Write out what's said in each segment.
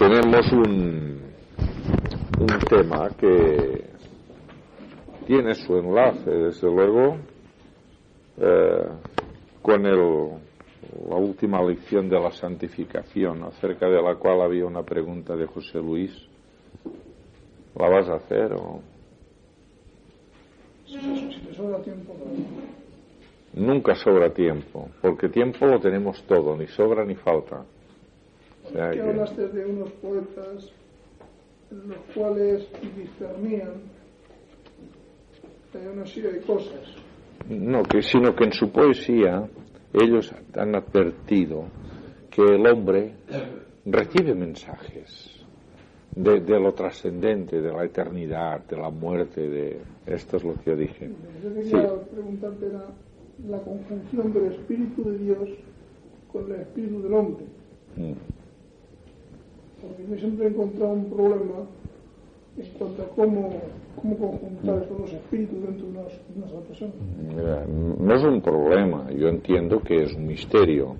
tenemos un tema que tiene su enlace, desde luego, con la última lección de la santificación, acerca de la cual había una pregunta de José Luis. ¿La vas a hacer o...? Si te sobra tiempo, Nunca sobra tiempo, porque tiempo lo tenemos todo, ni sobra ni falta. O sea que hablaste de unos poetas en los cuales discernían una serie de cosas. No, sino que en su poesía ellos han advertido que el hombre recibe mensajes de lo trascendente, de la eternidad, de la muerte, esto es lo que yo dije. Yo quería preguntarte la conjunción del Espíritu de Dios con el Espíritu del hombre. Porque yo siempre he encontrado un problema en cuanto a cómo conjuntar estos dos espíritus dentro de una sola persona. Mira, no es un problema, yo entiendo que es un misterio.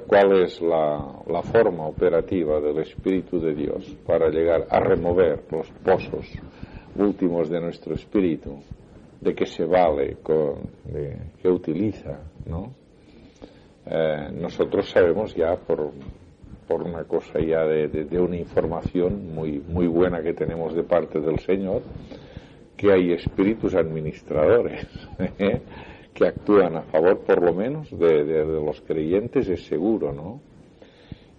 ¿Cuál es la forma operativa del Espíritu de Dios para llegar a remover los pozos últimos de nuestro espíritu? ¿De qué se vale? ¿De qué utiliza? ¿No? Nosotros sabemos ya por una cosa ya de una información muy buena que tenemos de parte del Señor, que hay espíritus administradores que actúan a favor, por lo menos, de los creyentes, es seguro, ¿no?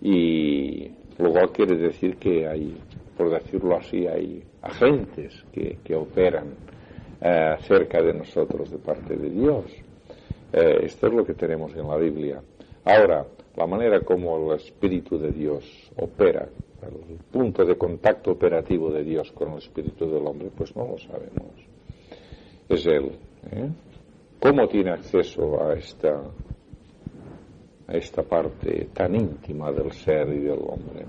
Y lo cual quiere decir que hay, por decirlo así, hay agentes que operan cerca de nosotros de parte de Dios. Esto es lo que tenemos en la Biblia. Ahora, la manera como el Espíritu de Dios opera, el punto de contacto operativo de Dios con el Espíritu del hombre, pues no lo sabemos. Es Él. ¿Cómo tiene acceso a esta parte tan íntima del ser y del hombre?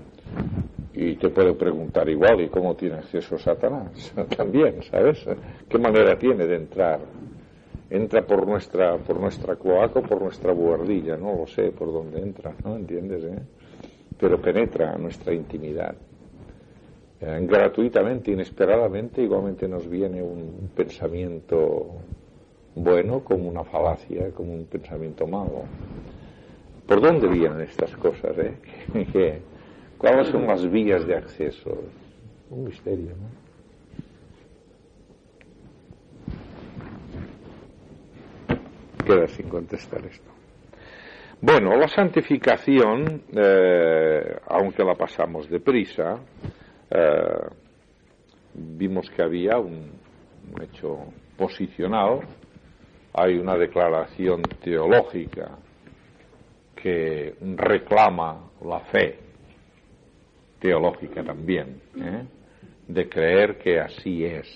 Y te puedo preguntar igual, ¿y cómo tiene acceso Satanás? También, ¿sabes? ¿Qué manera tiene de entrar? Entra por nuestra cloaca o por nuestra buhardilla, no lo sé por dónde entra, ¿no? ¿Entiendes? Pero penetra nuestra intimidad. Gratuitamente, inesperadamente, igualmente nos viene un pensamiento bueno como una falacia, como un pensamiento malo. ¿Por dónde vienen estas cosas, ¿Cuáles son las vías de acceso? Un misterio, ¿no? Queda sin contestar esto. Bueno, la santificación, aunque la pasamos deprisa, vimos que había un hecho posicional, hay una declaración teológica que reclama la fe teológica también, de creer que así es,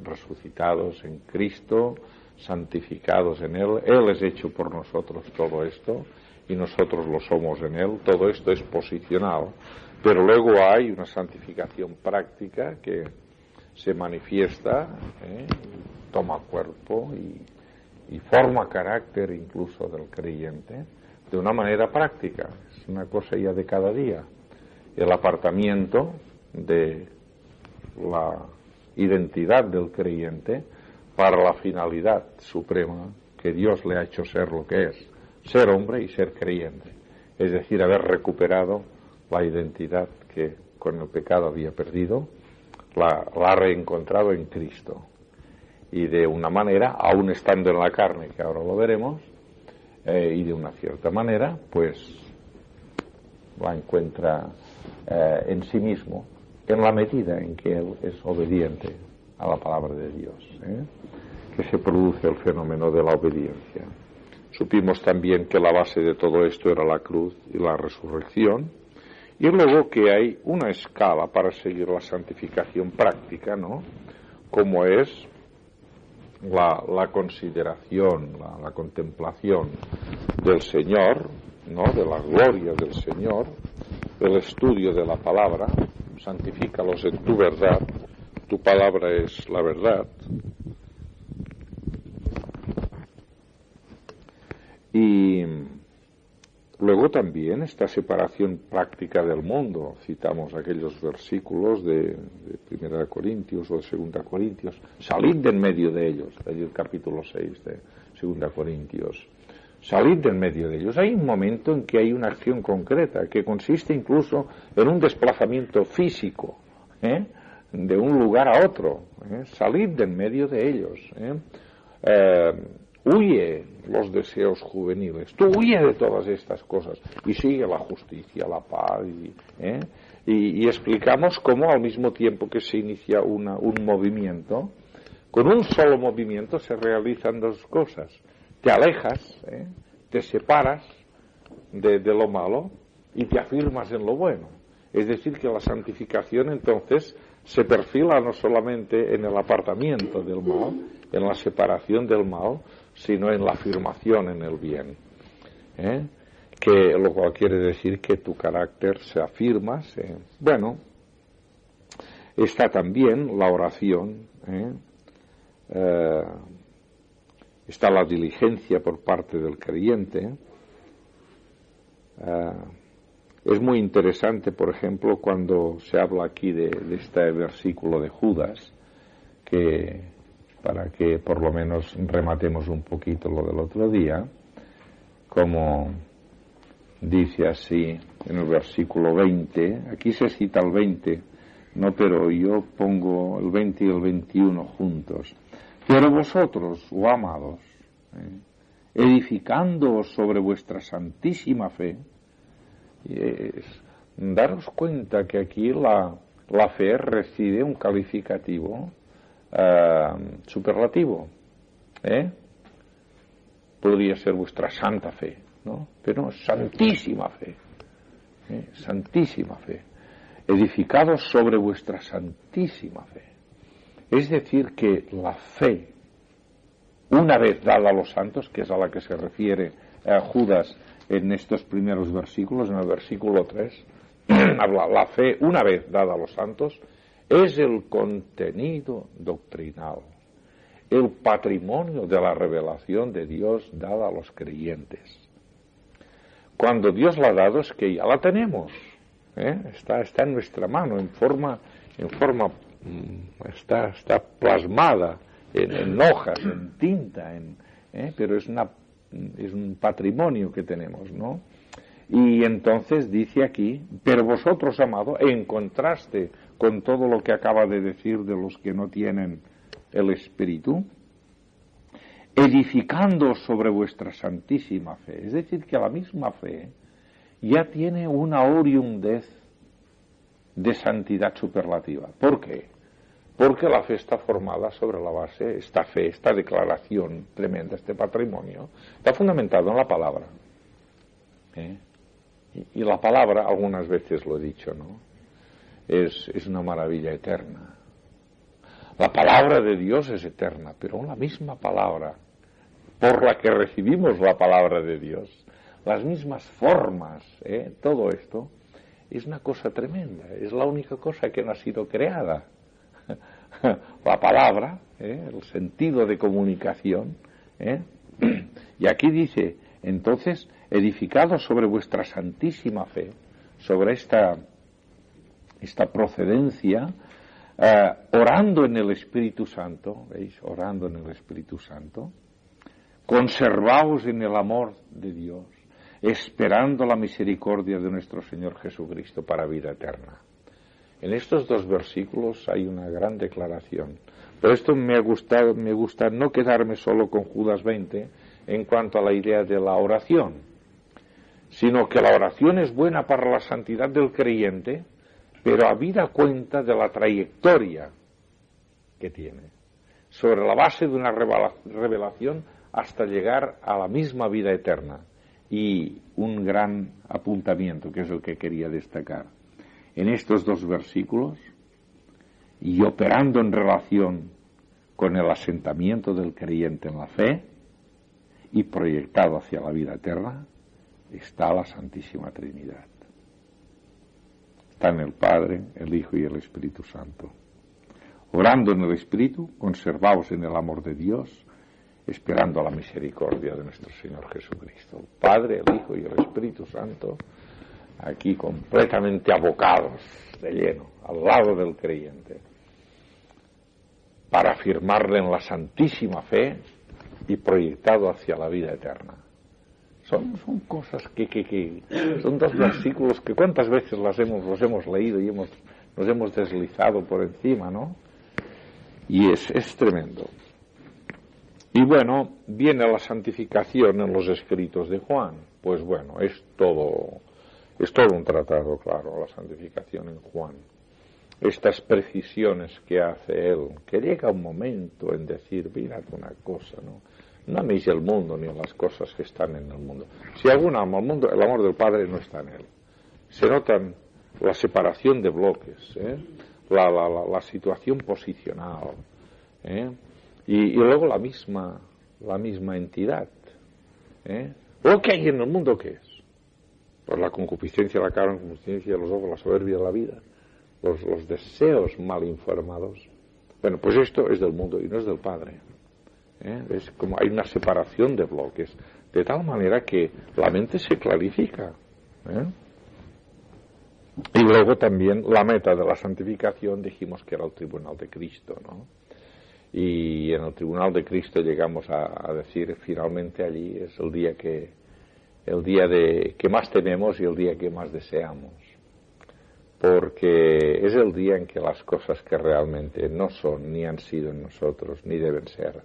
resucitados en Cristo, santificados en Él es hecho por nosotros todo esto y nosotros lo somos en Él. Todo esto es posicional, pero luego hay una santificación práctica que se manifiesta, toma cuerpo y forma carácter incluso del creyente de una manera práctica. Es una cosa ya de cada día, el apartamiento de la identidad del creyente para la finalidad suprema que Dios le ha hecho ser lo que es, ser hombre y ser creyente, es decir, haber recuperado la identidad que con el pecado había perdido, la ha reencontrado en Cristo, y de una manera, aún estando en la carne, que ahora lo veremos, y de una cierta manera, pues la encuentra en sí mismo, en la medida en que él es obediente a la palabra de Dios, que se produce el fenómeno de la obediencia. Supimos también que la base de todo esto era la cruz y la resurrección, y luego que hay una escala para seguir la santificación práctica, ¿no? Como es la consideración, la contemplación del Señor, ¿no? De la gloria del Señor, el estudio de la palabra. Santifícalos en tu verdad, tu palabra es la verdad. Y luego luego también esta separación práctica del mundo. Citamos aquellos versículos de 1 Corintios o de 2 Corintios. Salid de en medio de ellos, allí el capítulo 6 de 2 Corintios. Salid de en medio de ellos. Hay un momento en que hay una acción concreta que consiste incluso en un desplazamiento físico, de un lugar a otro. Salid de en medio de ellos. Huye los deseos juveniles. Tú huye de todas estas cosas y sigue la justicia, la paz. Y explicamos cómo al mismo tiempo que se inicia un movimiento, con un solo movimiento se realizan dos cosas. Te alejas, te separas de lo malo y te afirmas en lo bueno. Es decir, que la santificación entonces se perfila no solamente en el apartamiento del mal, en la separación del mal, sino en la afirmación en el bien. Que lo cual quiere decir que tu carácter se afirma. Bueno, está también la oración, está la diligencia por parte del creyente. Es muy interesante, por ejemplo, cuando se habla aquí de este versículo de Judas, que para que por lo menos rematemos un poquito lo del otro día, como dice así en el versículo 20, aquí se cita el 20, no, pero yo pongo el 20 y el 21 juntos. Pero vosotros, oh amados, edificándoos sobre vuestra santísima fe, daros cuenta que aquí la fe recibe un calificativo superlativo. Podría ser vuestra santa fe, ¿no? Pero no, santísima fe. Santísima fe. Edificados sobre vuestra santísima fe. Es decir, que la fe, una vez dada a los santos, que es a la que se refiere Judas en estos primeros versículos, en el versículo 3, habla la fe, una vez dada a los santos, es el contenido doctrinal, el patrimonio de la revelación de Dios dada a los creyentes. Cuando Dios la ha dado es que ya la tenemos, está en nuestra mano, en forma está plasmada en hojas, en tinta, pero es un patrimonio que tenemos, ¿no? Y entonces dice aquí, pero vosotros, amado, en contraste con todo lo que acaba de decir de los que no tienen el Espíritu, edificando sobre vuestra santísima fe. Es decir, que la misma fe ya tiene una oriundez de santidad superlativa. ¿Por qué? Porque la fe está formada sobre la base, esta fe, esta declaración tremenda, este patrimonio, está fundamentado en la palabra. Y la palabra, algunas veces lo he dicho, ¿no? Es una maravilla eterna. La palabra de Dios es eterna, pero la misma palabra por la que recibimos la palabra de Dios, las mismas formas, todo esto, es una cosa tremenda, es la única cosa que no ha sido creada. La palabra, el sentido de comunicación, y aquí dice, entonces, edificados sobre vuestra santísima fe, sobre esta procedencia, orando en el Espíritu Santo, ¿veis? Orando en el Espíritu Santo, conservaos en el amor de Dios, esperando la misericordia de nuestro Señor Jesucristo para vida eterna. En estos dos versículos hay una gran declaración. Pero esto me gusta no quedarme solo con Judas 20 en cuanto a la idea de la oración, sino que la oración es buena para la santidad del creyente, pero habida cuenta de la trayectoria que tiene, sobre la base de una revelación hasta llegar a la misma vida eterna. Y un gran apuntamiento, que es el que quería destacar. En estos dos versículos, y operando en relación con el asentamiento del creyente en la fe y proyectado hacia la vida eterna, está la Santísima Trinidad. Están el Padre, el Hijo y el Espíritu Santo. Orando en el Espíritu, conservaos en el amor de Dios, esperando la misericordia de nuestro Señor Jesucristo. El Padre, el Hijo y el Espíritu Santo, aquí completamente abocados de lleno, al lado del creyente, para afirmarle en la santísima fe y proyectado hacia la vida eterna. Son cosas que son dos versículos que cuántas veces los hemos leído y nos hemos deslizado por encima, ¿no? Y es tremendo. Y bueno, viene la santificación en los escritos de Juan. Pues bueno, es todo un tratado, claro, la santificación en Juan. Estas precisiones que hace él, que llega un momento en decir, mira una cosa, no améis el mundo ni las cosas que están en el mundo. Si algún ama al mundo, el amor del Padre no está en él. Se notan la separación de bloques, la situación posicional, y luego la misma entidad. ¿Lo que hay en el mundo qué es? Pues la concupiscencia de la carne, la concupiscencia de los ojos, la soberbia de la vida, los deseos mal informados. Bueno, pues esto es del mundo y no es del Padre. Es como hay una separación de bloques, de tal manera que la mente se clarifica. Y luego también la meta de la santificación dijimos que era el tribunal de Cristo, ¿no? Y en el tribunal de Cristo llegamos a decir finalmente allí es el día que más tememos y el día que más deseamos, porque es el día en que las cosas que realmente no son ni han sido en nosotros ni deben ser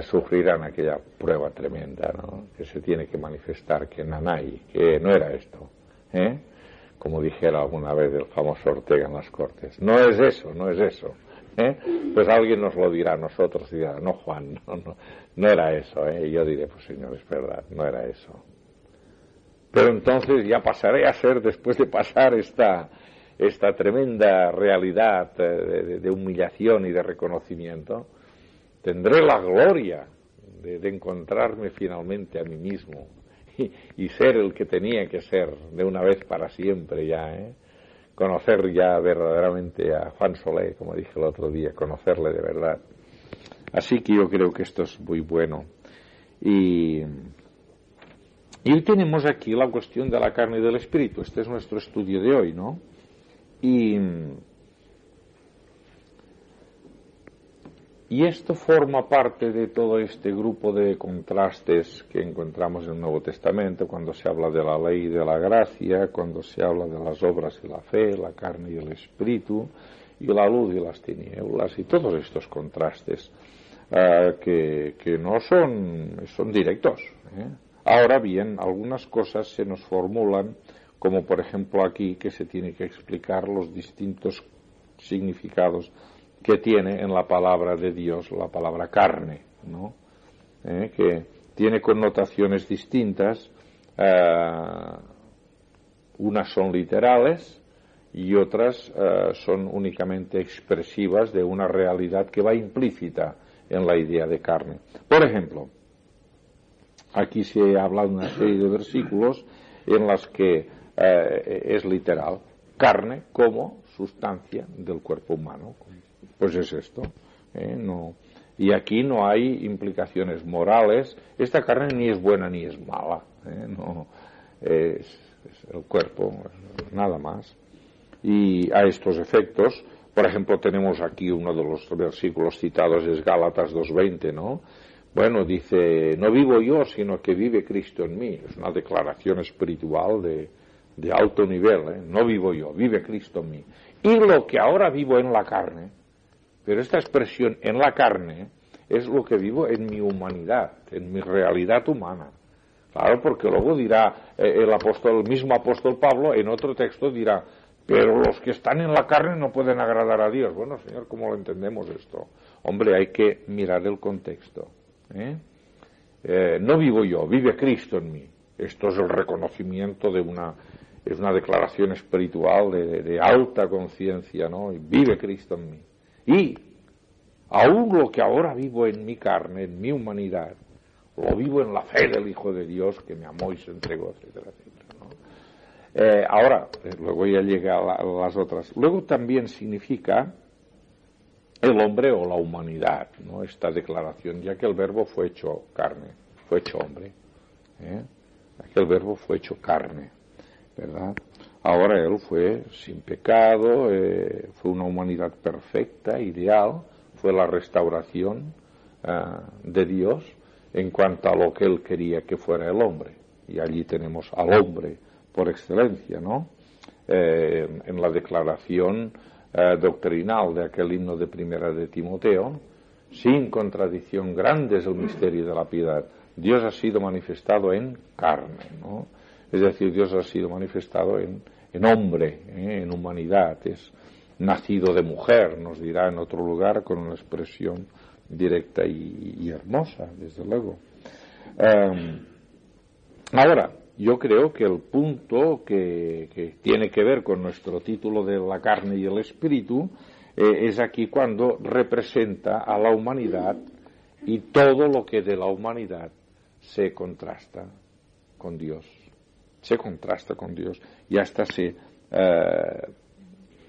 sufrirán aquella prueba tremenda, ¿no? Que se tiene que manifestar que nanay, que no era esto, como dijera alguna vez el famoso Ortega en las Cortes, no es eso, pues alguien nos lo dirá a nosotros y dirá, no Juan, no era eso, y yo diré, pues Señor, es verdad, no era eso. Pero entonces ya pasaré a ser, después de pasar esta tremenda realidad de humillación y de reconocimiento, tendré la gloria de encontrarme finalmente a mí mismo y ser el que tenía que ser de una vez para siempre ya, conocer ya verdaderamente a Juan Solé, como dije el otro día, conocerle de verdad. Así que yo creo que esto es muy bueno. Y hoy tenemos aquí la cuestión de la carne y del espíritu. Este es nuestro estudio de hoy, ¿no? Y esto forma parte de todo este grupo de contrastes que encontramos en el Nuevo Testamento, cuando se habla de la ley y de la gracia, cuando se habla de las obras y la fe, la carne y el espíritu, y la luz y las tinieblas, y todos estos contrastes que no son directos. Ahora bien, algunas cosas se nos formulan, como por ejemplo aquí, que se tiene que explicar los distintos significados que tiene en la palabra de Dios la palabra carne, ¿no? Que tiene connotaciones distintas, unas son literales y otras son únicamente expresivas de una realidad que va implícita en la idea de carne. Por ejemplo, aquí se habla de una serie de versículos en las que es literal, carne como sustancia del cuerpo humano. Pues es esto, no. Y aquí no hay implicaciones morales. Esta carne ni es buena ni es mala, no, es el cuerpo, nada más. Y a estos efectos, por ejemplo, tenemos aquí uno de los versículos citados, es Gálatas 2:20, ¿no? Bueno, dice, no vivo yo, sino que vive Cristo en mí. Es una declaración espiritual de alto nivel, no vivo yo, vive Cristo en mí. Y lo que ahora vivo en la carne, pero esta expresión en la carne es lo que vivo en mi humanidad, en mi realidad humana. Claro, porque luego dirá el mismo apóstol Pablo, en otro texto dirá, pero los que están en la carne no pueden agradar a Dios. Bueno, Señor, ¿cómo lo entendemos esto? Hombre, hay que mirar el contexto. No vivo yo, vive Cristo en mí. Esto es el reconocimiento es una declaración espiritual de alta conciencia, ¿no? Y vive Cristo en mí. Y aún lo que ahora vivo en mi carne, en mi humanidad, lo vivo en la fe del Hijo de Dios que me amó y se entregó, etcétera, etcétera, ¿no? Ahora, luego ya llega a las otras. Luego también significa el hombre o la humanidad, ¿no? Esta declaración, ya que el verbo fue hecho carne, fue hecho hombre, ya que el verbo fue hecho carne, ¿verdad? Ahora él fue sin pecado, fue una humanidad perfecta, ideal, fue la restauración de Dios en cuanto a lo que él quería que fuera el hombre. Y allí tenemos al hombre por excelencia, ¿no? En la declaración doctrinal de aquel himno de primera de Timoteo, sin contradicción, grande es el misterio de la piedad. Dios ha sido manifestado en carne, ¿no? Es decir, Dios ha sido manifestado en hombre, en humanidad. Es nacido de mujer, nos dirá en otro lugar con una expresión directa y hermosa, desde luego. Ahora, yo creo que el punto que tiene que ver con nuestro título de la carne y el espíritu es aquí cuando representa a la humanidad y todo lo que de la humanidad se contrasta con Dios. Se contrasta con Dios y hasta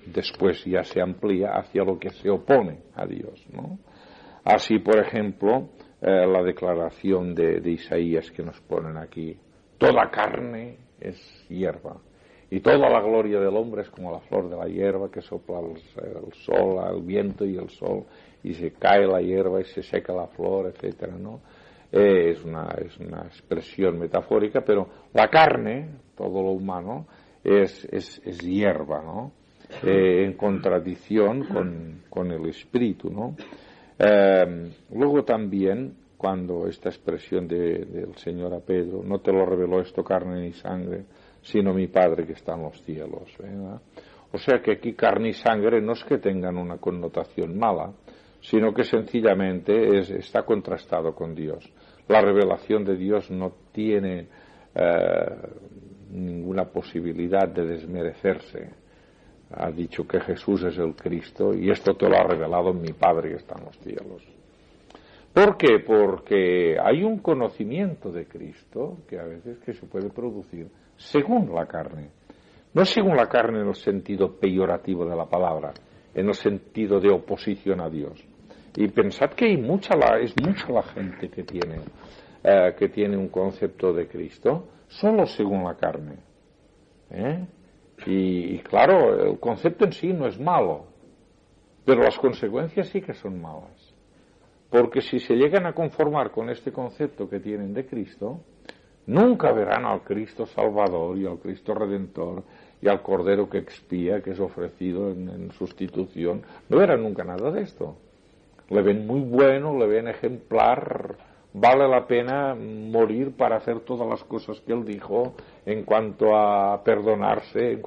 después ya se amplía hacia lo que se opone a Dios, ¿no? Así, por ejemplo, la declaración de Isaías que nos ponen aquí: toda carne es hierba, y toda la gloria del hombre es como la flor de la hierba que sopla el sol, el viento y el sol, y se cae la hierba y se seca la flor, etcétera, ¿no? Es una expresión metafórica, pero la carne, todo lo humano, es hierba, ¿no? En contradicción con el espíritu, ¿no? Luego también, cuando esta expresión del Señor a Pedro: no te lo reveló esto carne ni sangre, sino mi Padre que está en los cielos, ¿verdad? O sea que aquí carne y sangre no es que tengan una connotación mala, sino que sencillamente está contrastado con Dios. La revelación de Dios no tiene ninguna posibilidad de desmerecerse. Ha dicho que Jesús es el Cristo y esto te lo ha revelado mi Padre que está en los cielos. ¿Por qué? Porque hay un conocimiento de Cristo que a veces que se puede producir según la carne. No según la carne en el sentido peyorativo de la palabra, en el sentido de oposición a Dios. Y pensad que es mucha la gente que tiene un concepto de Cristo solo según la carne. Y claro, el concepto en sí no es malo, pero las consecuencias sí que son malas. Porque si se llegan a conformar con este concepto que tienen de Cristo, nunca verán al Cristo Salvador y al Cristo Redentor y al Cordero que expía, que es ofrecido en sustitución. No verán nunca nada de esto. Le ven muy bueno, le ven ejemplar, vale la pena morir para hacer todas las cosas que él dijo en cuanto a perdonarse,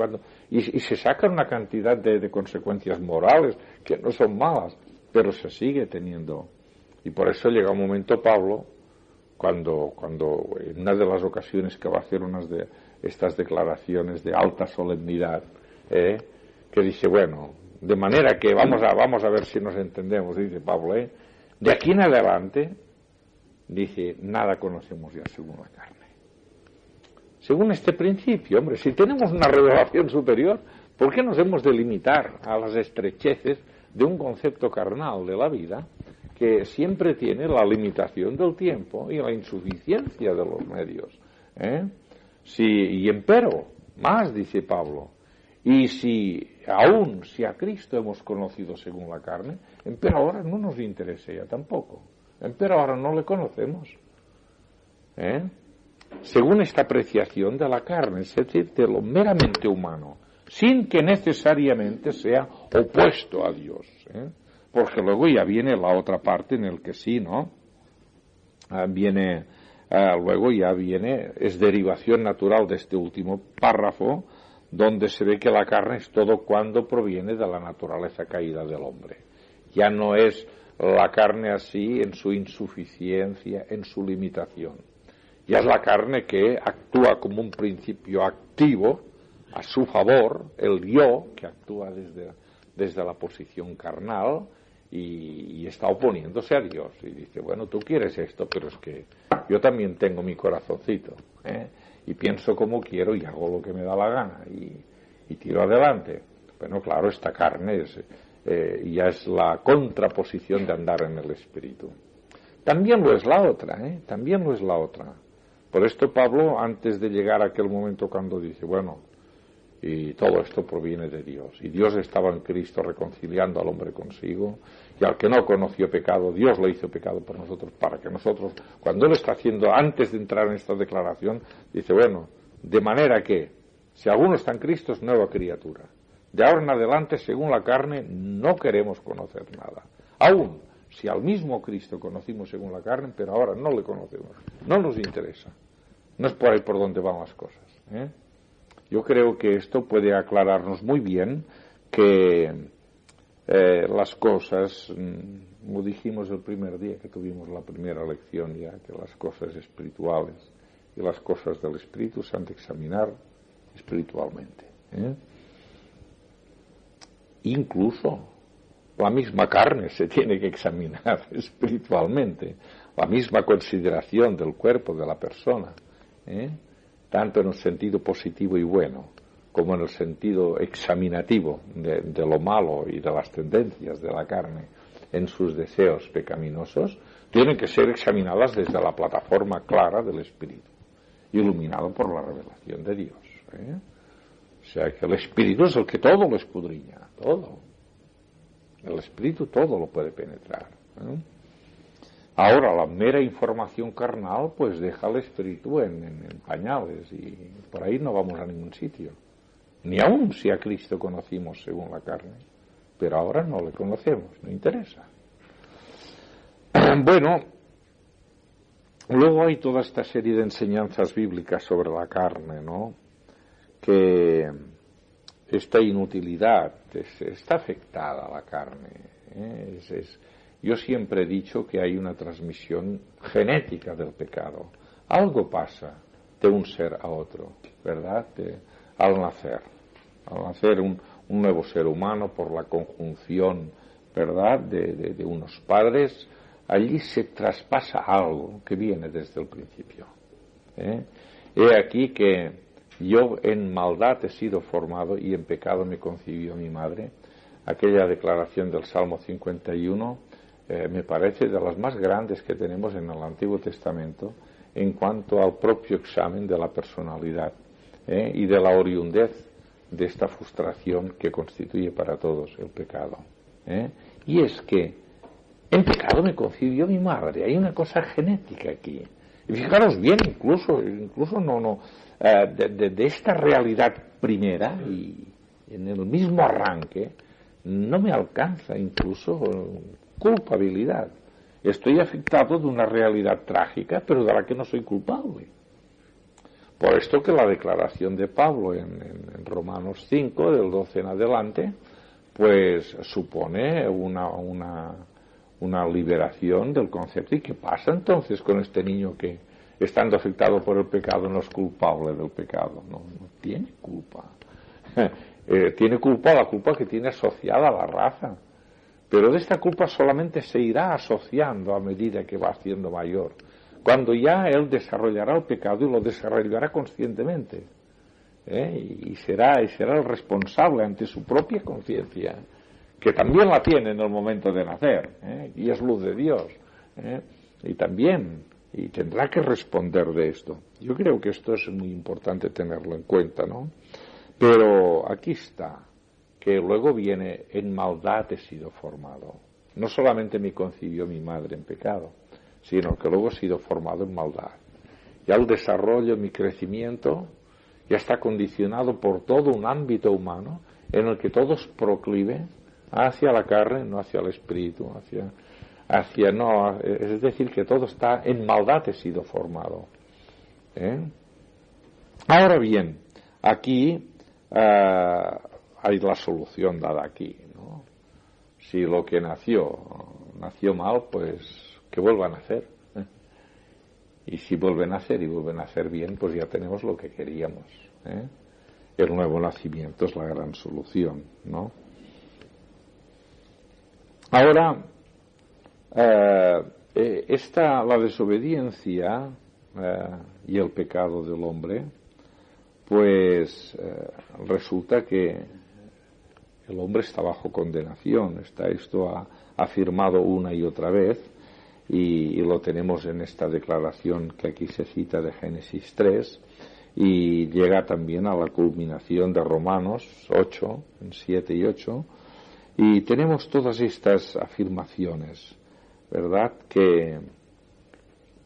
y se sacan una cantidad de consecuencias morales que no son malas, pero se sigue teniendo. Y por eso llega un momento Pablo, cuando en una de las ocasiones que va a hacer unas de estas declaraciones de alta solemnidad, que dice, bueno, de manera que vamos a ver si nos entendemos, dice Pablo, de aquí en adelante, dice, nada conocemos ya según la carne. Según este principio, hombre, si tenemos una revelación superior, ¿por qué nos hemos de limitar a las estrecheces de un concepto carnal de la vida que siempre tiene la limitación del tiempo y la insuficiencia de los medios? Y empero, más, dice Pablo, y si a Cristo hemos conocido según la carne, empero ahora no nos interesa ya tampoco. Pero ahora no le conocemos. Según esta apreciación de la carne, es decir, de lo meramente humano, sin que necesariamente sea opuesto a Dios. Porque luego ya viene la otra parte en el que sí, ¿no? Luego ya viene, es derivación natural de este último párrafo, donde se ve que la carne es todo cuando proviene de la naturaleza caída del hombre. Ya no es la carne así en su insuficiencia, en su limitación. Ya es la carne que actúa como un principio activo a su favor, el yo, que actúa desde la posición carnal y está oponiéndose a Dios. Y dice, bueno, tú quieres esto, pero es que yo también tengo mi corazoncito, y pienso como quiero y hago lo que me da la gana y tiro adelante. Bueno, claro, esta carne ya es la contraposición de andar en el espíritu. También lo es la otra, también lo es la otra. Por esto Pablo, antes de llegar a aquel momento cuando dice, bueno, y todo esto proviene de Dios, y Dios estaba en Cristo reconciliando al hombre consigo, y al que no conoció pecado, Dios lo hizo pecado por nosotros, para que nosotros, cuando él está haciendo, antes de entrar en esta declaración, dice, bueno, de manera que, si alguno está en Cristo, es nueva criatura. De ahora en adelante, según la carne, no queremos conocer nada. Aún, si al mismo Cristo conocimos según la carne, pero ahora no le conocemos, no nos interesa. No es por ahí por donde van las cosas. Yo creo que esto puede aclararnos muy bien que las cosas, como dijimos el primer día que tuvimos la primera lección ya, que las cosas espirituales y las cosas del espíritu se han de examinar espiritualmente. Incluso la misma carne se tiene que examinar espiritualmente, la misma consideración del cuerpo de la persona, tanto en el sentido positivo y bueno, como en el sentido examinativo de lo malo y de las tendencias de la carne en sus deseos pecaminosos, tienen que ser examinadas desde la plataforma clara del Espíritu, iluminado por la revelación de Dios. O sea que el Espíritu es el que todo lo escudriña, todo. El Espíritu todo lo puede penetrar. Ahora, la mera información carnal, pues deja al Espíritu en pañales, y por ahí no vamos a ningún sitio. Ni aun si a Cristo conocimos según la carne, pero ahora no le conocemos, no interesa. Bueno, luego hay toda esta serie de enseñanzas bíblicas sobre la carne, ¿no? Que esta inutilidad está afectada a la carne. Yo siempre he dicho que hay una transmisión genética del pecado. Algo pasa de un ser a otro, ¿verdad? Al nacer un nuevo ser humano por la conjunción, ¿verdad?, de unos padres, allí se traspasa algo que viene desde el principio. He aquí que yo en maldad he sido formado y en pecado me concibió mi madre. Aquella declaración del Salmo 51 me parece de las más grandes que tenemos en el Antiguo Testamento en cuanto al propio examen de la personalidad y de la oriundez de esta frustración que constituye para todos el pecado. Y es que en pecado me concibió mi madre. Hay una cosa genética aquí. Y fijaros bien, incluso de esta realidad primera, y en el mismo arranque no me alcanza incluso culpabilidad. Estoy afectado de una realidad trágica, pero de la que no soy culpable. Por esto que la declaración de Pablo en Romanos 5, del 12 en adelante, pues supone una liberación del concepto. ¿Y qué pasa entonces con este niño que, estando afectado por el pecado, no es culpable del pecado? No tiene culpa. Tiene culpa, la culpa que tiene asociada a la raza. Pero de esta culpa solamente se irá asociando a medida que va siendo mayor, cuando ya él desarrollará el pecado y lo desarrollará conscientemente. Y será el responsable ante su propia conciencia, que también la tiene en el momento de nacer, y es luz de Dios, y tendrá que responder de esto. Yo creo que esto es muy importante tenerlo en cuenta, ¿no? Pero aquí está, que luego viene, en maldad he sido formado. No solamente me concibió mi madre en pecado, sino que luego he sido formado en maldad. Ya el desarrollo, mi crecimiento, ya está condicionado por todo un ámbito humano en el que todo es proclive hacia la carne, no hacia el espíritu, es decir, que todo está en maldad he sido formado. Ahora bien, aquí hay la solución dada aquí, ¿no? Si lo que nació mal, pues que vuelva a nacer. Y si vuelve a nacer y vuelve a nacer bien, pues ya tenemos lo que queríamos. El nuevo nacimiento es la gran solución, ¿no? Ahora, la desobediencia y el pecado del hombre, pues resulta que El hombre está bajo condenación, está esto afirmado una y otra vez, y lo tenemos en esta declaración que aquí se cita de Génesis 3, y llega también a la culminación de Romanos 8, en 7 y 8, y tenemos todas estas afirmaciones, ¿verdad? Que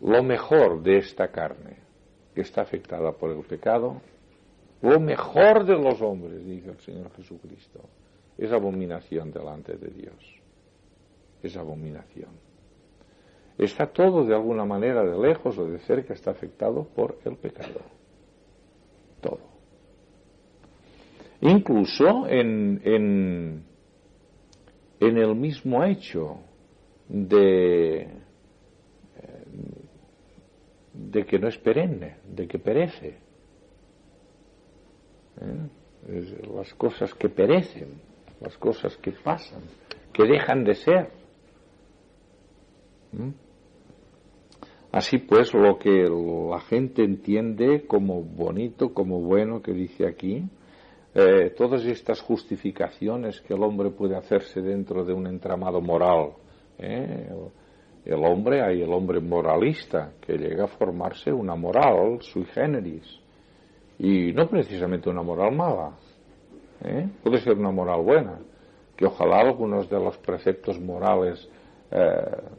lo mejor de esta carne, que está afectada por el pecado, lo mejor de los hombres, dice el Señor Jesucristo, es abominación delante de Dios. Es abominación. Está todo de alguna manera, de lejos o de cerca, está afectado por el pecado. Todo. Incluso en el mismo hecho de que no es perenne, de que perece. Las cosas que perecen, las cosas que pasan, que dejan de ser. Así pues, lo que la gente entiende como bonito, como bueno, que dice aquí, todas estas justificaciones que el hombre puede hacerse dentro de un entramado moral, el hombre moralista, que llega a formarse una moral sui generis, y no precisamente una moral mala, puede ser una moral buena, que ojalá algunos de los preceptos morales,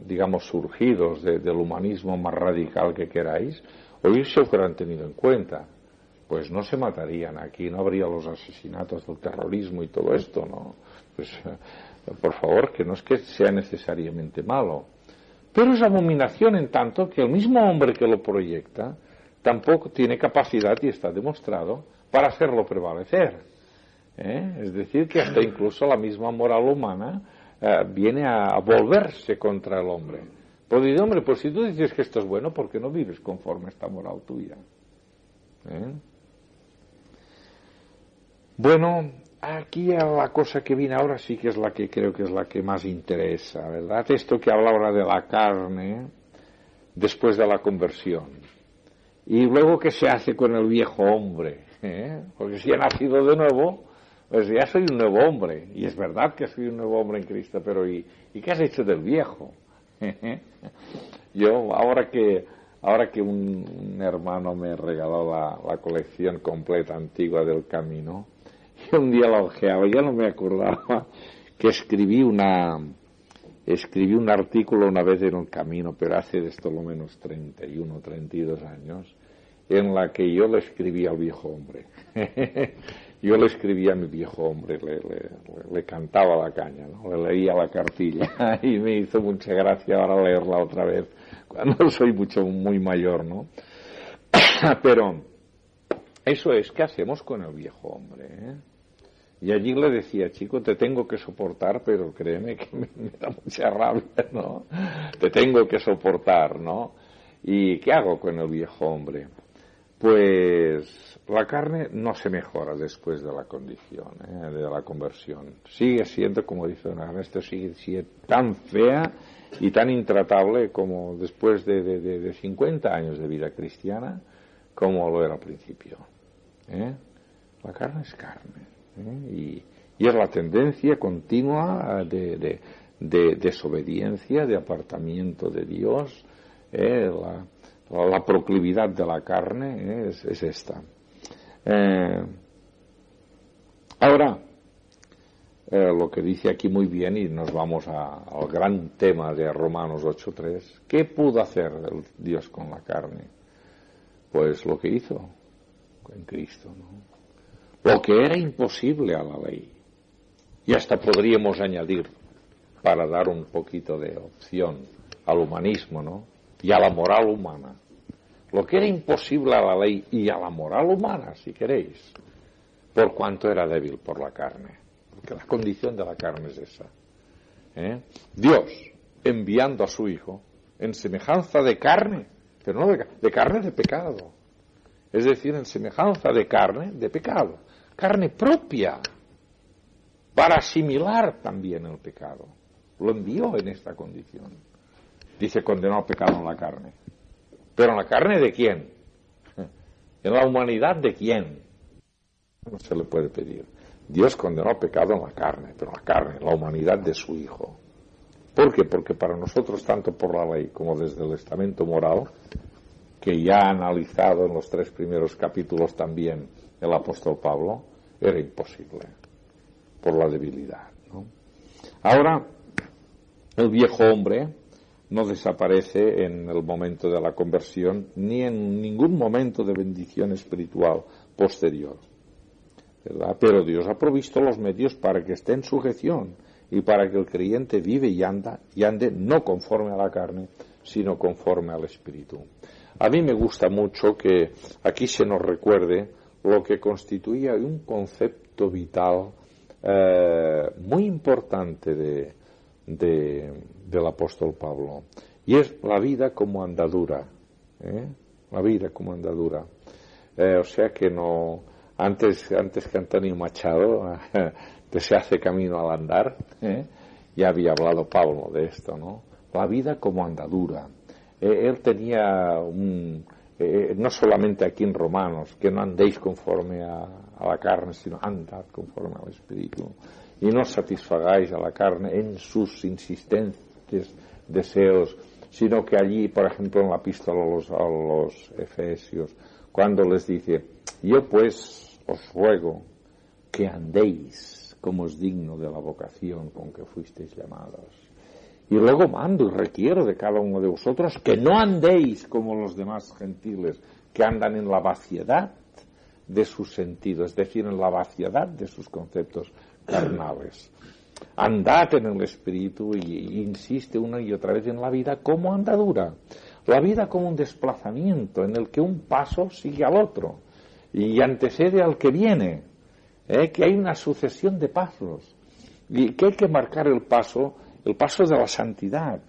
digamos, surgidos del humanismo más radical que queráis, hoy se fueran tenido en cuenta. Pues no se matarían aquí, no habría los asesinatos del terrorismo y todo esto, ¿no? Pues, por favor, que no es que sea necesariamente malo. Pero es abominación en tanto que el mismo hombre que lo proyecta tampoco tiene capacidad, y está demostrado, para hacerlo prevalecer. Es decir, que hasta incluso la misma moral humana viene a volverse contra el hombre. Pues dice, hombre, pues si tú dices que esto es bueno, ¿por qué no vives conforme a esta moral tuya? Bueno, aquí la cosa que viene ahora sí que es la que creo que es la que más interesa, ¿verdad? Esto que habla ahora de la carne después de la conversión. Y luego, ¿qué se hace con el viejo hombre? Porque si ha nacido de nuevo, pues ya soy un nuevo hombre. Y es verdad que soy un nuevo hombre en Cristo, pero ¿y qué has hecho del viejo? Yo, ahora que un hermano me regaló la colección completa antigua del Camino, y un día la ojeaba, ya no me acordaba que escribí un artículo una vez en el Camino, pero hace de esto lo menos 31, 32 años, en la que yo le escribí al viejo hombre. Yo le escribía a mi viejo hombre, le cantaba la caña, ¿no? Le leía la cartilla y me hizo mucha gracia ahora leerla otra vez, cuando soy muy mayor, ¿no? Pero eso es, ¿qué hacemos con el viejo hombre? Y allí le decía, chico, te tengo que soportar, pero créeme que me da mucha rabia, ¿no? Te tengo que soportar, ¿no? ¿Y qué hago con el viejo hombre? Pues la carne no se mejora después de la condición, de la conversión. Sigue siendo, como dice don Ernesto, sigue siendo tan fea y tan intratable como después de 50 años de vida cristiana, como lo era al principio. La carne es carne. Y es la tendencia continua de desobediencia, de apartamiento de Dios, la proclividad de la carne es esta. Ahora, lo que dice aquí muy bien, y nos vamos al gran tema de Romanos 8:3, ¿qué pudo hacer Dios con la carne? Pues lo que hizo en Cristo, ¿no? Lo que era imposible a la ley. Y hasta podríamos añadir, para dar un poquito de opción al humanismo, ¿no? Y a la moral humana. Lo que era imposible a la ley y a la moral humana, si queréis, por cuanto era débil por la carne. Porque la condición de la carne es esa. Dios, enviando a su Hijo, en semejanza de carne, pero no de carne de pecado. Es decir, en semejanza de carne de pecado. Carne propia, para asimilar también el pecado. Lo envió en esta condición. Dice, condenó al pecado en la carne. ¿Pero en la carne de quién? ¿En la humanidad de quién? No se le puede pedir. Dios condenó el pecado en la carne, pero la carne, la humanidad de su Hijo. ¿Por qué? Porque para nosotros, tanto por la ley como desde el estamento moral, que ya ha analizado en los 3 primeros capítulos también el apóstol Pablo, era imposible, por la debilidad, ¿no? Ahora, el viejo hombre no desaparece en el momento de la conversión, ni en ningún momento de bendición espiritual posterior, ¿verdad? Pero Dios ha provisto los medios para que esté en sujeción y para que el creyente vive y ande no conforme a la carne, sino conforme al Espíritu. A mí me gusta mucho que aquí se nos recuerde lo que constituía un concepto vital muy importante del apóstol Pablo, y es la vida como andadura, la vida como andadura. O sea que no, antes que Antonio Machado que se hace camino al andar, ya había hablado Pablo de esto, ¿no? La vida como andadura. Él tenía no solamente aquí en Romanos, que no andéis conforme a la carne, sino andad conforme al Espíritu, y no satisfagáis a la carne en sus insistentes deseos, sino que allí, por ejemplo, en la epístola a los Efesios, cuando les dice, yo pues os ruego que andéis como es digno de la vocación con que fuisteis llamados. Y luego mando y requiero de cada uno de vosotros que no andéis como los demás gentiles, que andan en la vaciedad de sus sentidos, es decir, en la vaciedad de sus conceptos carnales. Andad en el Espíritu, y insiste una y otra vez en la vida como andadura. La vida como un desplazamiento en el que un paso sigue al otro y antecede al que viene, que hay una sucesión de pasos y que hay que marcar el paso de la santidad,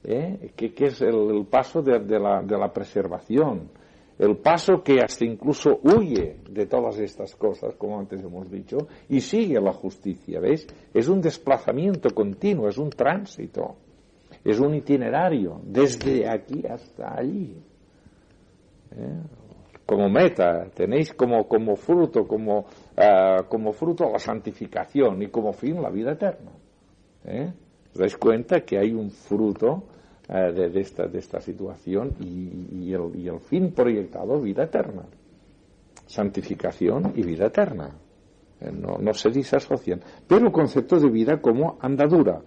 que es el paso de la preservación, el paso que hasta incluso huye de todas estas cosas, como antes hemos dicho, y sigue la justicia, ¿veis? Es un desplazamiento continuo, es un tránsito, es un itinerario, desde aquí hasta allí. Como meta, tenéis como fruto, como fruto la santificación, y como fin la vida eterna. ¿Os dais cuenta que hay un fruto de esta situación y el fin proyectado, vida eterna, santificación y vida eterna? No se disasocian, pero el concepto de vida como andadura,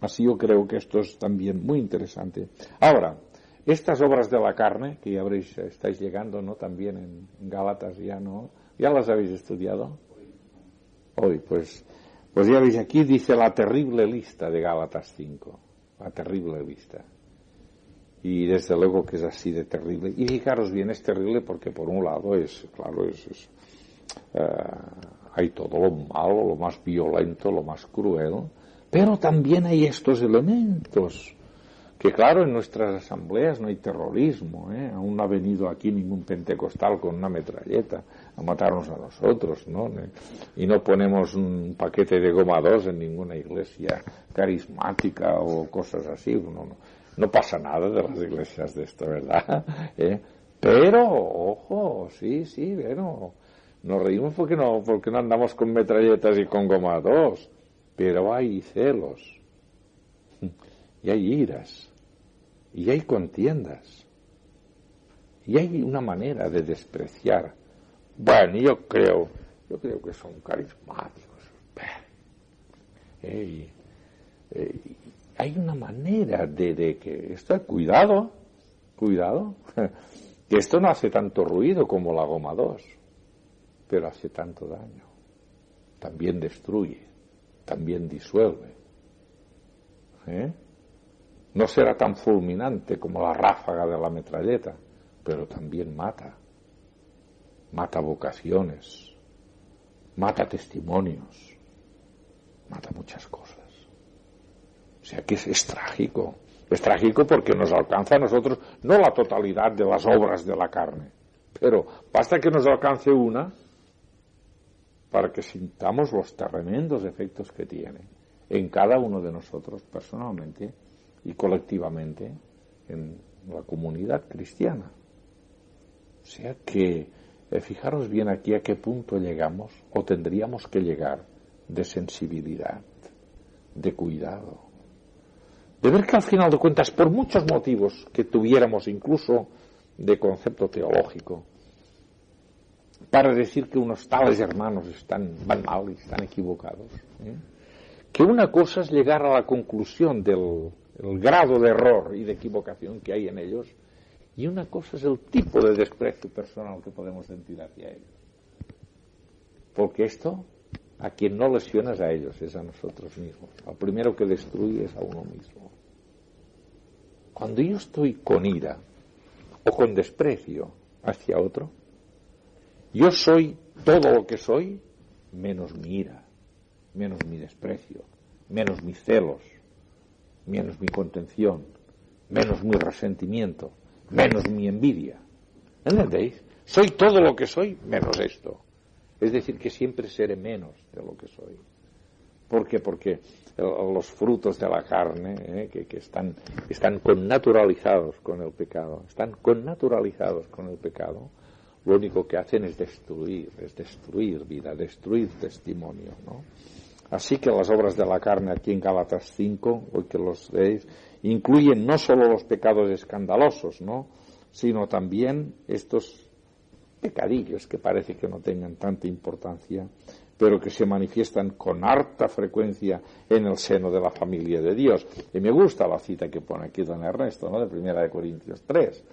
así yo creo que esto es también muy interesante. Ahora, estas obras de la carne, que ya estáis llegando, ¿no? También en Gálatas, ya las habéis estudiado hoy, pues ya veis, aquí dice la terrible lista de Gálatas 5, la terrible lista. Y desde luego que es así de terrible. Y fijaros bien, es terrible porque por un lado hay todo lo malo, lo más violento, lo más cruel, pero también hay estos elementos. Que claro, en nuestras asambleas no hay terrorismo, aún no ha venido aquí ningún pentecostal con una metralleta a matarnos a nosotros, ¿no? Y no ponemos un paquete de goma 2 en ninguna iglesia carismática o cosas así, no pasa nada de las iglesias de esto, ¿verdad? Pero, ojo, sí, bueno, nos reímos porque no andamos con metralletas y con goma 2, pero hay celos. Y hay iras, y hay contiendas, y hay una manera de despreciar. Bueno, yo creo que son carismáticos. Hay una manera de que esto, cuidado, que esto no hace tanto ruido como la goma 2, pero hace tanto daño. También destruye, también disuelve. No será tan fulminante como la ráfaga de la metralleta, pero también mata vocaciones, mata testimonios, mata muchas cosas. O sea que es trágico porque nos alcanza a nosotros no la totalidad de las obras de la carne, pero basta que nos alcance una para que sintamos los tremendos efectos que tiene en cada uno de nosotros personalmente y colectivamente en la comunidad cristiana. O sea que Fijaros bien aquí a qué punto llegamos, o tendríamos que llegar, de sensibilidad, de cuidado, de ver que al final de cuentas, por muchos motivos que tuviéramos, incluso de concepto teológico, para decir que unos tales hermanos van mal y están equivocados, que una cosa es llegar a la conclusión del grado de error y de equivocación que hay en ellos, y una cosa es el tipo de desprecio personal que podemos sentir hacia ellos. Porque esto, a quien no lesiona es a ellos, es a nosotros mismos. Lo primero que destruye es a uno mismo. Cuando yo estoy con ira o con desprecio hacia otro, yo soy todo lo que soy, menos mi ira, menos mi desprecio, menos mis celos, menos mi contención, menos mi resentimiento, menos mi envidia. ¿Entendéis? Soy todo lo que soy, menos esto. Es decir, que siempre seré menos de lo que soy. ¿Por qué? Porque los frutos de la carne, que están connaturalizados con el pecado, lo único que hacen es destruir vida, destruir testimonio, ¿no? Así que las obras de la carne aquí en Gálatas 5, hoy que los veis, incluyen no solo los pecados escandalosos, ¿no?, sino también estos pecadillos que parece que no tengan tanta importancia, pero que se manifiestan con harta frecuencia en el seno de la familia de Dios. Y me gusta la cita que pone aquí don Ernesto, ¿no?, de 1 Corintios 3,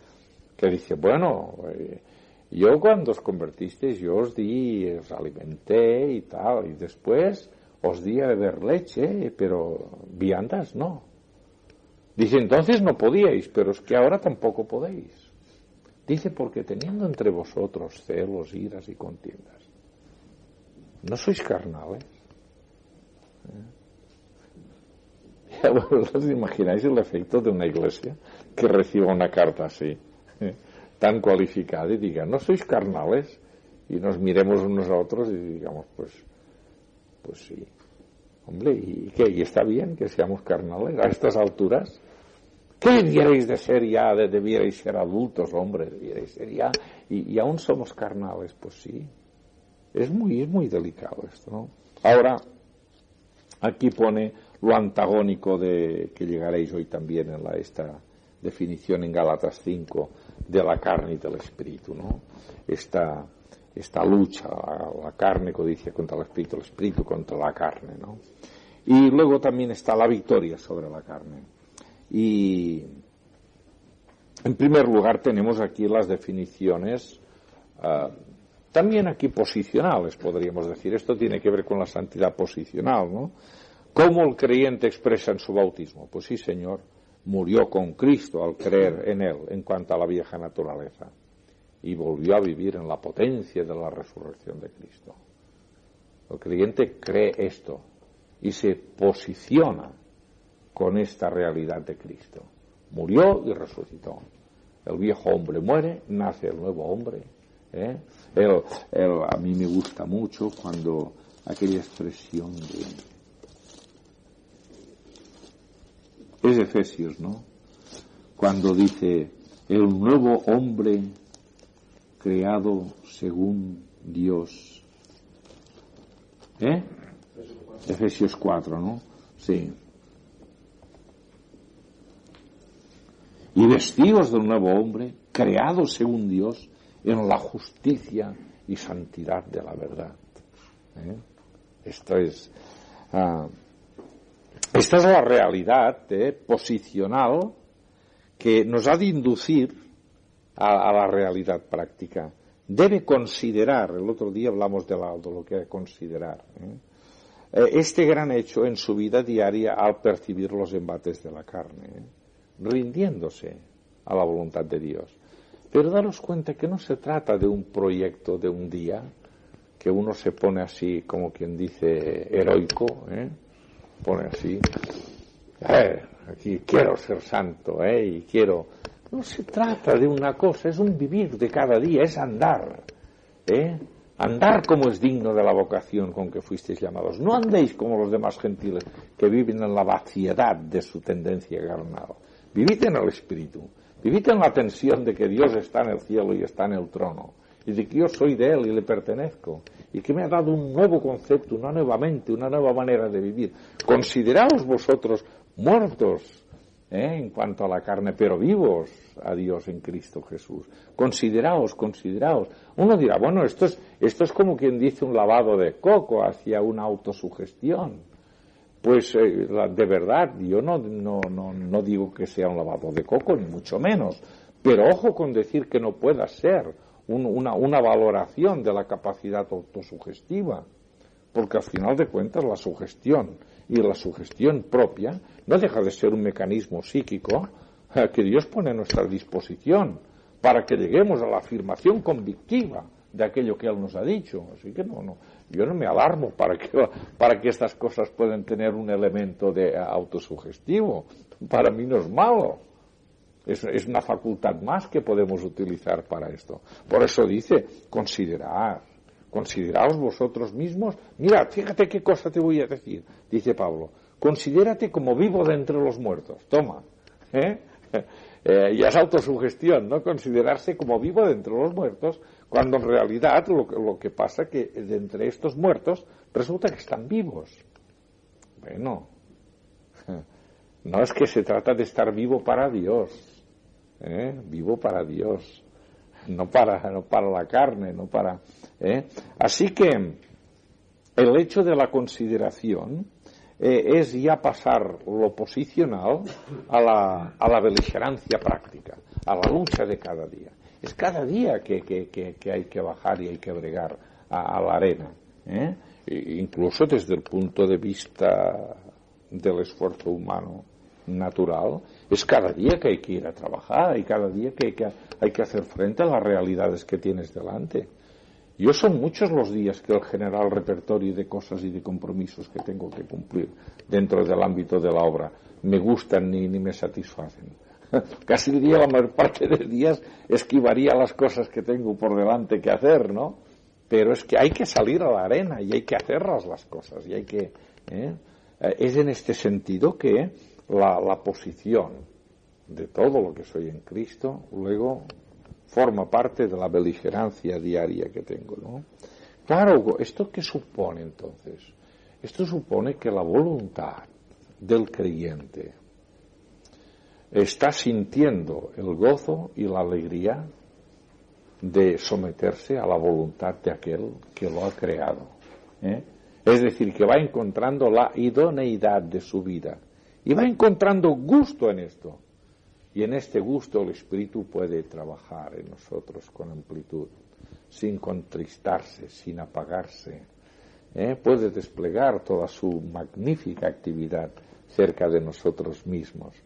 que dice, bueno, yo cuando os convertisteis, yo os di, os alimenté y tal, y después os di a beber leche, pero viandas no. Dice, entonces no podíais, pero es que ahora tampoco podéis. Dice, porque teniendo entre vosotros celos, iras y contiendas, ¿no sois carnales? ¿Os imagináis el efecto de una iglesia que reciba una carta así, tan cualificada, y diga, ¿no sois carnales? Y nos miremos unos a otros y digamos, pues sí. Hombre, ¿y qué? ¿Y está bien que seamos carnales a estas alturas? ¿Qué debierais de ser ya? Debierais ser adultos, hombre, debierais ser ya. Y aún somos carnales, pues sí. Es muy delicado esto, ¿no? Ahora, aquí pone lo antagónico de que llegaréis hoy también en esta definición en Gálatas 5 de la carne y del espíritu, ¿no? Esta lucha, la carne codicia contra el espíritu contra la carne, ¿no? Y luego también está la victoria sobre la carne. Y en primer lugar tenemos aquí las definiciones también aquí posicionales, podríamos decir. Esto tiene que ver con la santidad posicional, ¿no? ¿Cómo el creyente expresa en su bautismo? Pues sí, Señor, murió con Cristo al creer en Él en cuanto a la vieja naturaleza y volvió a vivir en la potencia de la resurrección de Cristo. El creyente cree esto y se posiciona con esta realidad de Cristo. Murió y resucitó. El viejo hombre muere, nace el nuevo hombre. A mí me gusta mucho cuando aquella expresión es Efesios, ¿no? Cuando dice el nuevo hombre creado según Dios. Efesios 4, ¿no? Sí. Y vestidos del nuevo hombre, creado según Dios, en la justicia y santidad de la verdad. Esta es la realidad posicional que nos ha de inducir a la realidad práctica. Debe considerar, el otro día hablamos de lo que hay que considerar, este gran hecho en su vida diaria al percibir los embates de la carne, rindiéndose a la voluntad de Dios. Pero daros cuenta que no se trata de un proyecto de un día, que uno se pone así, como quien dice, heroico, pone así, aquí quiero ser santo, y quiero... No se trata de una cosa, es un vivir de cada día, es andar, andar como es digno de la vocación con que fuisteis llamados. No andéis como los demás gentiles que viven en la vaciedad de su tendencia carnal. Vivid en el Espíritu, vivid en la tensión de que Dios está en el cielo y está en el trono, y de que yo soy de Él y le pertenezco, y que me ha dado un nuevo concepto, una nueva mente, una nueva manera de vivir. Consideraos vosotros muertos en cuanto a la carne, pero vivos a Dios en Cristo Jesús. Consideraos. Uno dirá, bueno, esto es como quien dice un lavado de coco hacia una autosugestión. Pues de verdad, yo no digo que sea un lavado de coco, ni mucho menos, pero ojo con decir que no pueda ser una valoración de la capacidad autosugestiva, porque al final de cuentas la sugestión y la sugestión propia no deja de ser un mecanismo psíquico que Dios pone a nuestra disposición para que lleguemos a la afirmación convictiva de aquello que Él nos ha dicho. Así que yo no me alarmo para que estas cosas puedan tener un elemento de autosugestivo. Para mí no es malo. Es una facultad más que podemos utilizar para esto. Por eso dice, consideraos vosotros mismos. Mira, fíjate qué cosa te voy a decir, dice Pablo. Considérate como vivo de entre los muertos. Toma. Y es autosugestión, ¿no? Considerarse como vivo de entre los muertos, cuando en realidad lo que pasa que de entre estos muertos resulta que están vivos. Bueno, no es que se trata de estar vivo para Dios, vivo para Dios, no para la carne, no para. Así que el hecho de la consideración es ya pasar lo posicional a la beligerancia práctica, a la lucha de cada día. Es cada día que hay que bajar y hay que bregar a la arena, incluso desde el punto de vista del esfuerzo humano natural, es cada día que hay que ir a trabajar y cada día que hay que hacer frente a las realidades que tienes delante. Yo son muchos los días que el general repertorio de cosas y de compromisos que tengo que cumplir dentro del ámbito de la obra me gustan ni me satisfacen. Casi diría la mayor parte de días esquivaría las cosas que tengo por delante que hacer, ¿no? Pero es que hay que salir a la arena y hay que hacerlas las cosas y hay que. Es en este sentido que la posición de todo lo que soy en Cristo luego forma parte de la beligerancia diaria que tengo, ¿no? Claro, ¿esto qué supone entonces? Esto supone que la voluntad del creyente está sintiendo el gozo y la alegría de someterse a la voluntad de aquel que lo ha creado. Es decir, que va encontrando la idoneidad de su vida y va encontrando gusto en esto. Y en este gusto el Espíritu puede trabajar en nosotros con amplitud, sin contristarse, sin apagarse. Puede desplegar toda su magnífica actividad cerca de nosotros mismos,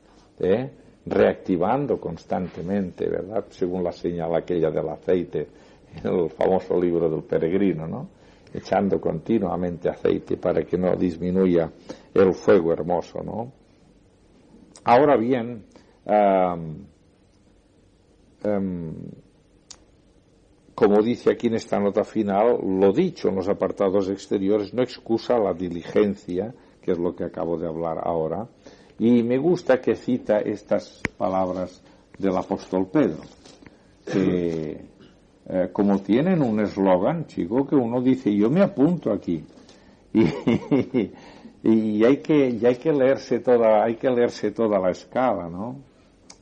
reactivando constantemente, ¿verdad? Según la señal aquella del aceite, en el famoso libro del peregrino, ¿no? Echando continuamente aceite para que no disminuya el fuego hermoso, ¿no? Ahora bien, como dice aquí en esta nota final, lo dicho en los apartados exteriores no excusa la diligencia, que es lo que acabo de hablar ahora, y me gusta que cita estas palabras del apóstol Pedro, que como tienen un eslogan, chico, que uno dice, yo me apunto aquí, y hay que leerse toda la escala, ¿no?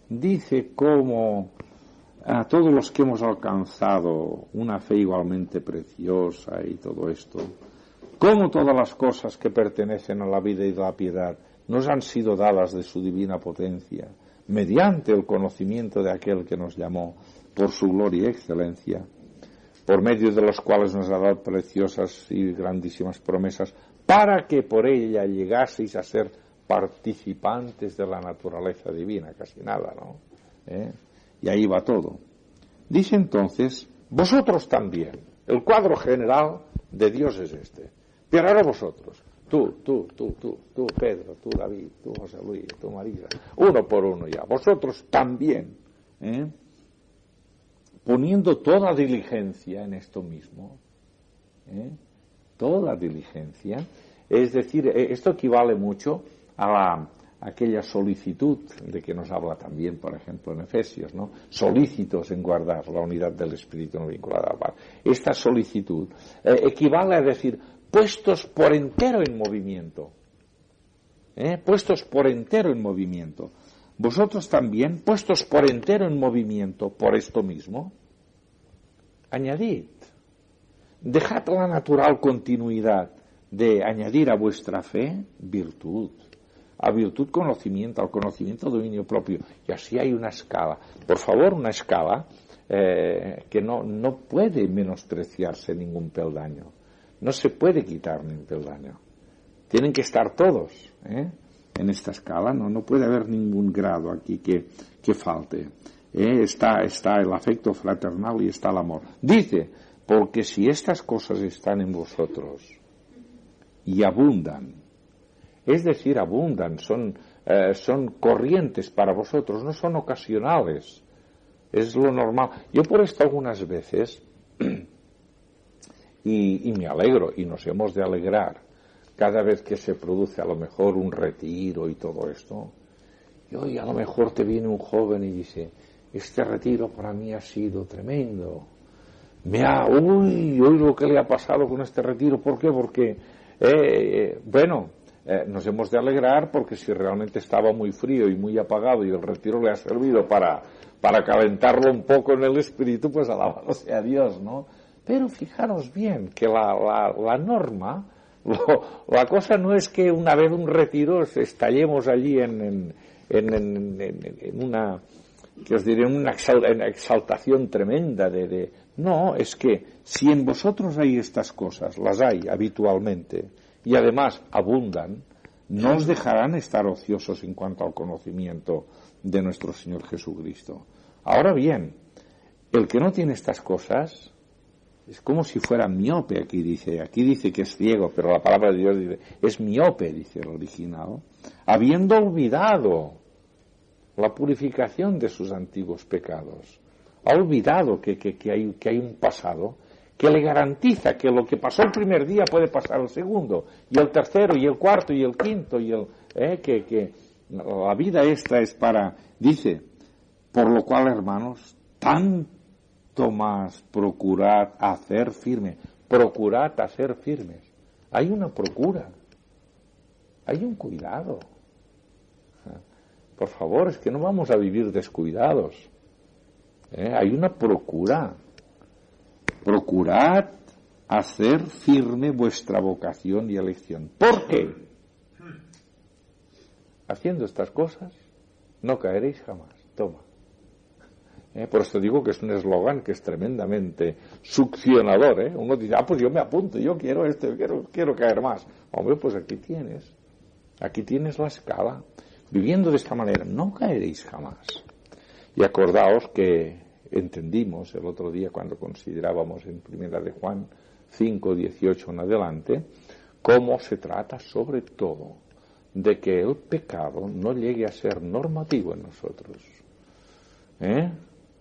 Dice como a todos los que hemos alcanzado una fe igualmente preciosa y todo esto, como todas las cosas que pertenecen a la vida y la piedad nos han sido dadas de su divina potencia, mediante el conocimiento de aquel que nos llamó por su gloria y excelencia, por medio de los cuales nos ha dado preciosas y grandísimas promesas, para que por ella llegaseis a ser participantes de la naturaleza divina, casi nada, ¿no? Y ahí va todo. Dice entonces, vosotros también, el cuadro general de Dios es este, pero ahora vosotros, tú, Pedro, tú, David, tú, José Luis, tú, Marisa, uno por uno ya, vosotros también, poniendo toda diligencia en esto mismo, toda diligencia, es decir, esto equivale mucho a aquella solicitud de que nos habla también, por ejemplo, en Efesios, ¿no? Solícitos en guardar la unidad del Espíritu no vinculada al Padre. Esta solicitud equivale a decir puestos por entero en movimiento. Puestos por entero en movimiento. Vosotros también, puestos por entero en movimiento por esto mismo, añadid, dejad la natural continuidad de añadir a vuestra fe virtud, a virtud conocimiento, al conocimiento dominio propio, y así hay una escala. Por favor, una escala que no puede menospreciarse ningún peldaño, no se puede quitar ni un peldaño. Tienen que estar todos en esta escala, no puede haber ningún grado aquí que falte. Está el afecto fraternal y está el amor. Dice, porque si estas cosas están en vosotros y abundan, es decir, abundan, son corrientes para vosotros, no son ocasionales, es lo normal. Yo por esto algunas veces, y me alegro, y nos hemos de alegrar, cada vez que se produce a lo mejor un retiro y todo esto, y a lo mejor te viene un joven y dice, este retiro para mí ha sido tremendo. Uy, lo que le ha pasado con este retiro, ¿por qué? Porque, nos hemos de alegrar porque si realmente estaba muy frío y muy apagado y el retiro le ha servido para calentarlo un poco en el espíritu, pues alabado sea Dios, ¿no? Pero fijaros bien que la norma, la cosa no es que una vez un retiro estallemos allí en una, que os diré, una exaltación tremenda no, es que si en vosotros hay estas cosas, las hay habitualmente, y además abundan, no os dejarán estar ociosos en cuanto al conocimiento de nuestro Señor Jesucristo. Ahora bien, el que no tiene estas cosas es como si fuera miope, aquí dice que es ciego, pero la palabra de Dios dice, es miope, dice el original, habiendo olvidado la purificación de sus antiguos pecados. Ha olvidado que hay un pasado que le garantiza que lo que pasó el primer día puede pasar el segundo, y el tercero, y el cuarto, y el quinto, y que la vida esta es para, dice, por lo cual, hermanos, tanto más procurad hacer firme. Procurad hacer firmes. Hay una procura. Hay un cuidado. Por favor, es que no vamos a vivir descuidados. Hay una procura. Procurad hacer firme vuestra vocación y elección. ¿Por qué? Haciendo estas cosas no caeréis jamás. Toma. Por esto digo que es un eslogan que es tremendamente succionador. Uno dice, pues yo me apunto, yo quiero esto, quiero caer más. Hombre, pues aquí tienes la escala. Viviendo de esta manera no caeréis jamás. Y acordaos que entendimos el otro día cuando considerábamos en Primera de Juan 5:18 en adelante, cómo se trata sobre todo de que el pecado no llegue a ser normativo en nosotros.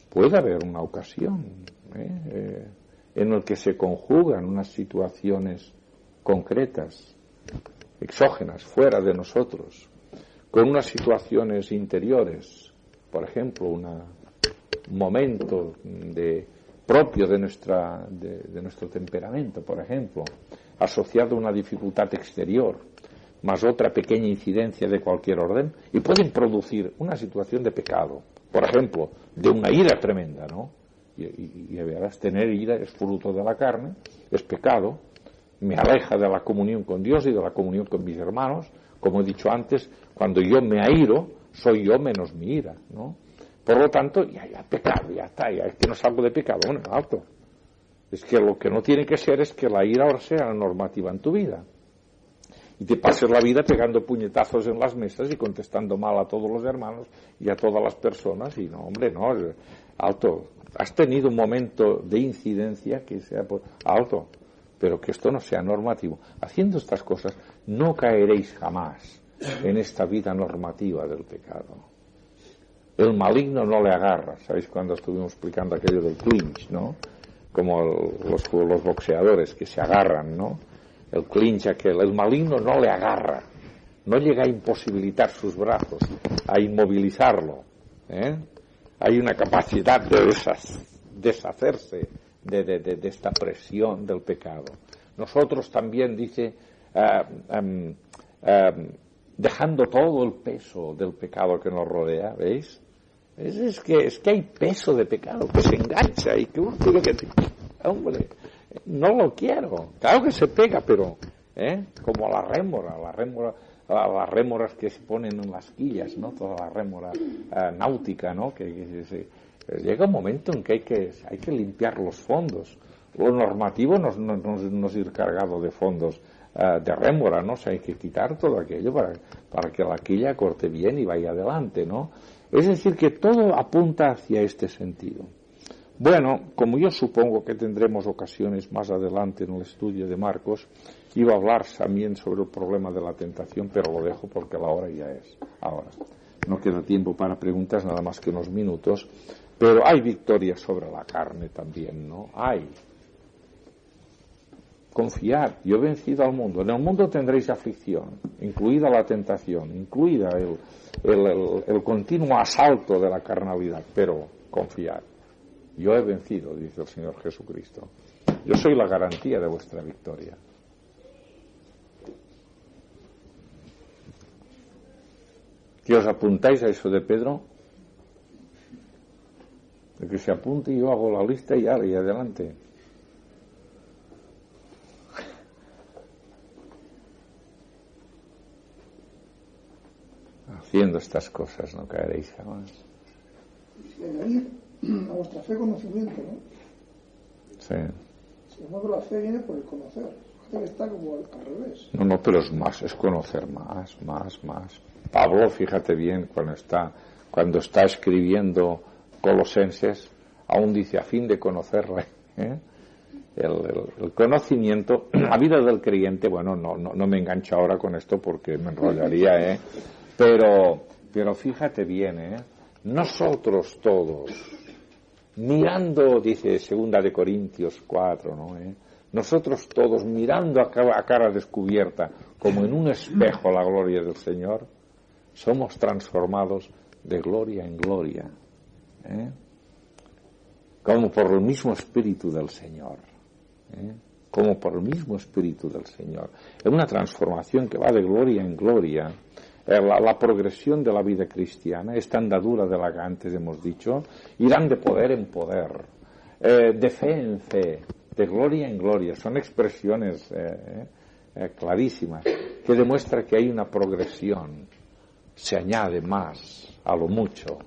Puede haber una ocasión en la que se conjugan unas situaciones concretas, exógenas, fuera de nosotros, con unas situaciones interiores, por ejemplo, un momento propio de nuestro temperamento, por ejemplo, asociado a una dificultad exterior, más otra pequeña incidencia de cualquier orden, y pueden producir una situación de pecado. Por ejemplo, de una ira tremenda, ¿no? Y verás, tener ira es fruto de la carne, es pecado, me aleja de la comunión con Dios y de la comunión con mis hermanos. Como he dicho antes, cuando yo me airo, soy yo menos mi ira, ¿no? Por lo tanto, ya pecado, ya está, ya es que no salgo de pecado, bueno, alto. Es que lo que no tiene que ser es que la ira ahora sea la normativa en tu vida. Y te pases la vida pegando puñetazos en las mesas y contestando mal a todos los hermanos y a todas las personas. Y no, hombre, no, alto. Has tenido un momento de incidencia que sea alto, pero que esto no sea normativo. Haciendo estas cosas no caeréis jamás en esta vida normativa del pecado. El maligno no le agarra. ¿Sabéis cuando estuvimos explicando aquello del clinch, no? Como los boxeadores que se agarran, ¿no? El clinch aquel, el maligno no le agarra. no llega a imposibilitar sus brazos, a inmovilizarlo. Hay una capacidad de deshacerse de esta presión del pecado. Nosotros también, dice, dejando todo el peso del pecado que nos rodea, ¿veis? Es que hay peso de pecado que se engancha y que uno tiene que decir, hombre, no lo quiero. Claro que se pega, pero como a las rémoras que se ponen en las quillas, ¿no? Toda la rémora náutica, ¿no? Llega un momento en que hay que limpiar los fondos. Lo normativo no es ir cargado de fondos de rémora, ¿no? O sea, hay que quitar todo aquello para que la quilla corte bien y vaya adelante, ¿no? Es decir, que todo apunta hacia este sentido. Bueno, como yo supongo que tendremos ocasiones más adelante en el estudio de Marcos, iba a hablar también sobre el problema de la tentación, pero lo dejo porque la hora ya es ahora. No queda tiempo para preguntas, nada más que unos minutos, pero hay victoria sobre la carne también, ¿no? Hay. Confiad, yo he vencido al mundo. En el mundo tendréis aflicción, incluida la tentación, incluida el continuo asalto de la carnalidad, pero confiad. Yo he vencido, dice el Señor Jesucristo. Yo soy la garantía de vuestra victoria. ¿Que os apuntáis a eso de Pedro? De que se apunte y yo hago la lista y adelante. Haciendo estas cosas no caeréis jamás. Añadir a vuestra fe conocimiento, ¿no? Sí. Sin embargo, la fe viene por el conocer. La fe está como al revés. No, pero es conocer más. Pablo, fíjate bien, cuando está escribiendo Colosenses, aún dice a fin de conocerla. El conocimiento, la vida del creyente, bueno, no me engancho ahora con esto porque me enrollaría, pero fíjate bien, nosotros todos, mirando, dice 2 de Corintios 4, ¿no? Nosotros todos mirando a cara descubierta, como en un espejo la gloria del Señor, somos transformados de gloria en gloria, como por el mismo Espíritu del Señor. Como por el mismo Espíritu del Señor. Es una transformación que va de gloria en gloria. La progresión de la vida cristiana, esta andadura de la que antes hemos dicho, irán de poder en poder, de fe en fe, de gloria en gloria. Son expresiones clarísimas que demuestran que hay una progresión. Se añade más a lo mucho.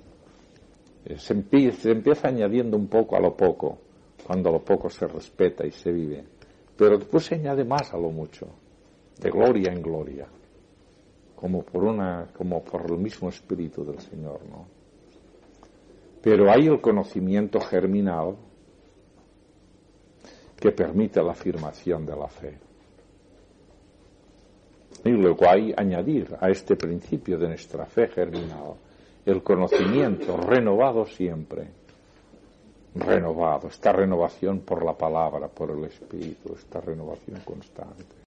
Se empieza añadiendo un poco a lo poco, cuando lo poco se respeta y se vive. Pero después se añade más a lo mucho, de gloria en gloria, como por el mismo Espíritu del Señor, ¿no? Pero hay el conocimiento germinal que permite la afirmación de la fe. Y luego hay añadir a este principio de nuestra fe germinal el conocimiento renovado siempre. Renovado, esta renovación por la palabra, por el Espíritu, esta renovación constante.